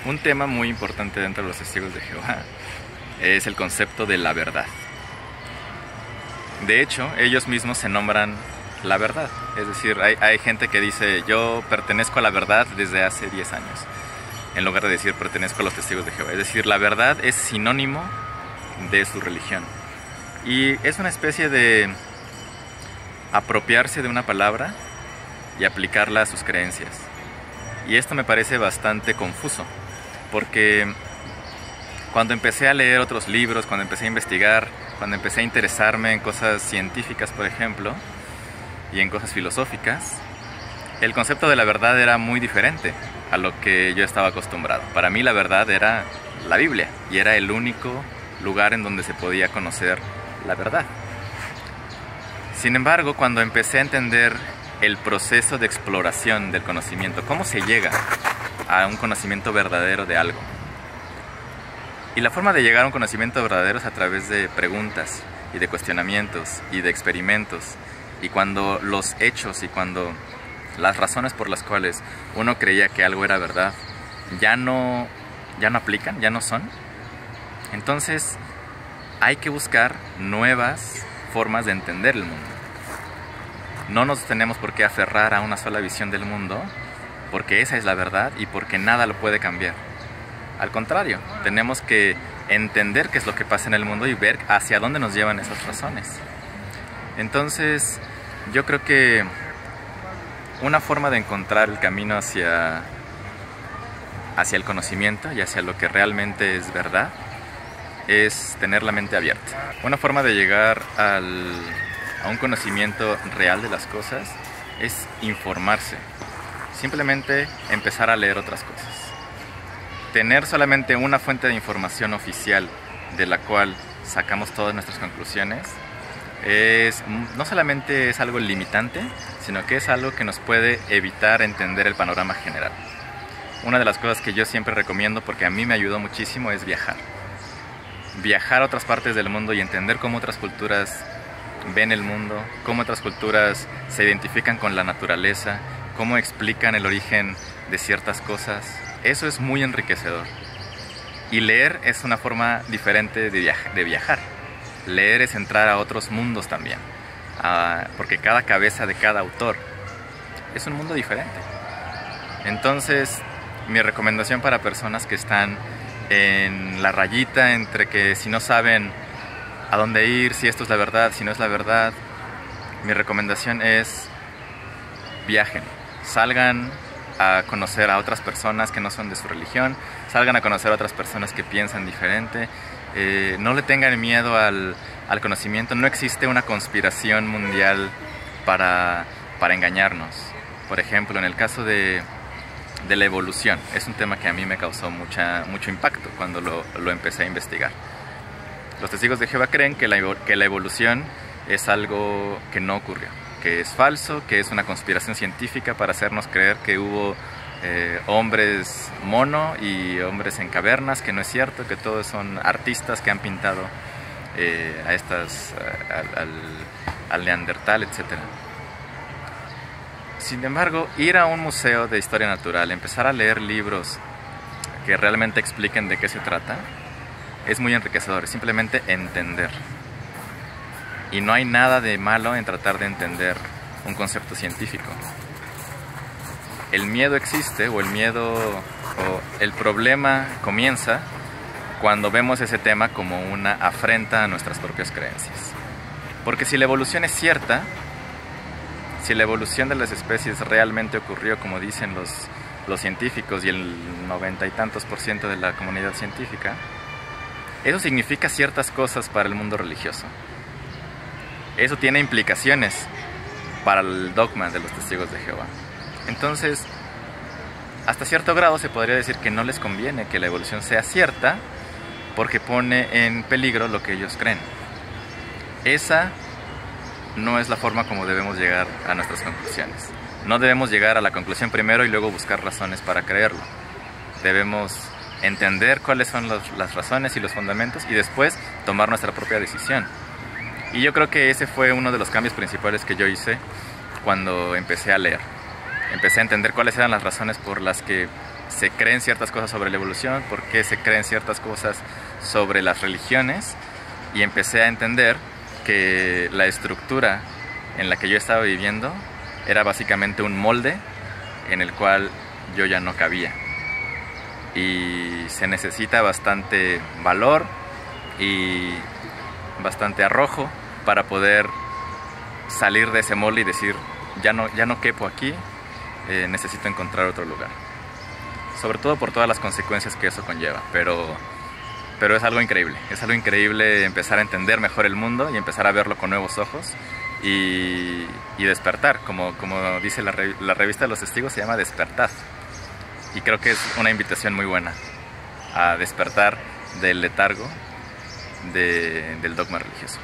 Un tema muy importante dentro de los testigos de Jehová es el concepto de la verdad. De hecho, ellos mismos se nombran la verdad. Es decir, hay gente que dice, yo pertenezco a la verdad desde hace 10 años, en lugar de decir pertenezco a los testigos de Jehová. Es decir, la verdad es sinónimo de su religión. Y es una especie de apropiarse de una palabra y aplicarla a sus creencias. Y esto me parece bastante confuso, porque cuando empecé a leer otros libros, cuando empecé a investigar, cuando empecé a interesarme en cosas científicas, por ejemplo, y en cosas filosóficas, el concepto de la verdad era muy diferente a lo que yo estaba acostumbrado. Para mí la verdad era la Biblia, y era el único lugar en donde se podía conocer la verdad. Sin embargo, cuando empecé a entender el proceso de exploración del conocimiento, cómo se llega a un conocimiento verdadero de algo. Y la forma de llegar a un conocimiento verdadero es a través de preguntas y de cuestionamientos y de experimentos. Y cuando los hechos y cuando las razones por las cuales uno creía que algo era verdad ya no aplican, ya no son, entonces hay que buscar nuevas formas de entender el mundo. No nos tenemos por qué aferrar a una sola visión del mundo, porque esa es la verdad y porque nada lo puede cambiar. Al contrario, tenemos que entender qué es lo que pasa en el mundo y ver hacia dónde nos llevan esas razones. Entonces, yo creo que una forma de encontrar el camino hacia el conocimiento y hacia lo que realmente es verdad es tener la mente abierta. Una forma de llegar a un conocimiento real de las cosas es informarse. Simplemente empezar a leer otras cosas. Tener solamente una fuente de información oficial de la cual sacamos todas nuestras conclusiones no solamente es algo limitante, sino que es algo que nos puede evitar entender el panorama general. Una de las cosas que yo siempre recomiendo, porque a mí me ayudó muchísimo, es viajar. Viajar a otras partes del mundo y entender cómo otras culturas ven el mundo, cómo otras culturas se identifican con la naturaleza, cómo explican el origen de ciertas cosas. Eso es muy enriquecedor. Y leer es una forma diferente de viajar. Leer es entrar a otros mundos también, porque cada cabeza de cada autor es un mundo diferente. Entonces, mi recomendación para personas que están en la rayita entre que si no saben a dónde ir, si esto es la verdad, si no es la verdad, mi recomendación es viajen, salgan a conocer a otras personas que no son de su religión, salgan a conocer a otras personas que piensan diferente, no le tengan miedo al conocimiento. No existe una conspiración mundial para engañarnos. Por ejemplo, en el caso de la evolución, es un tema que a mí me causó mucho impacto cuando lo empecé a investigar. Los testigos de Jehová creen que la evolución es algo que no ocurrió, que es falso, que es una conspiración científica para hacernos creer que hubo hombres mono y hombres en cavernas, que no es cierto, que todos son artistas que han pintado al Neandertal, etc. Sin embargo, ir a un museo de historia natural, empezar a leer libros que realmente expliquen de qué se trata, es muy enriquecedor, es simplemente entender. Y no hay nada de malo en tratar de entender un concepto científico. El miedo existe, o el problema comienza cuando vemos ese tema como una afrenta a nuestras propias creencias. Porque si la evolución es cierta, si la evolución de las especies realmente ocurrió como dicen los científicos y el 90 y tantos % de la comunidad científica, eso significa ciertas cosas para el mundo religioso. Eso tiene implicaciones para el dogma de los testigos de Jehová. Entonces, hasta cierto grado se podría decir que no les conviene que la evolución sea cierta, porque pone en peligro lo que ellos creen. Esa no es la forma como debemos llegar a nuestras conclusiones. No debemos llegar a la conclusión primero y luego buscar razones para creerlo. Debemos entender cuáles son las razones y los fundamentos y después tomar nuestra propia decisión. Y yo creo que ese fue uno de los cambios principales que yo hice cuando empecé a leer. Empecé a entender cuáles eran las razones por las que se creen ciertas cosas sobre la evolución, por qué se creen ciertas cosas sobre las religiones, y empecé a entender que la estructura en la que yo estaba viviendo era básicamente un molde en el cual yo ya no cabía. Y se necesita bastante valor y bastante arrojo para poder salir de ese molde y decir, ya no quepo aquí, necesito encontrar otro lugar. Sobre todo por todas las consecuencias que eso conlleva, pero es algo increíble empezar a entender mejor el mundo y empezar a verlo con nuevos ojos y despertar, como dice la revista de los testigos, se llama Despertad, y creo que es una invitación muy buena a despertar del letargo del dogma religioso.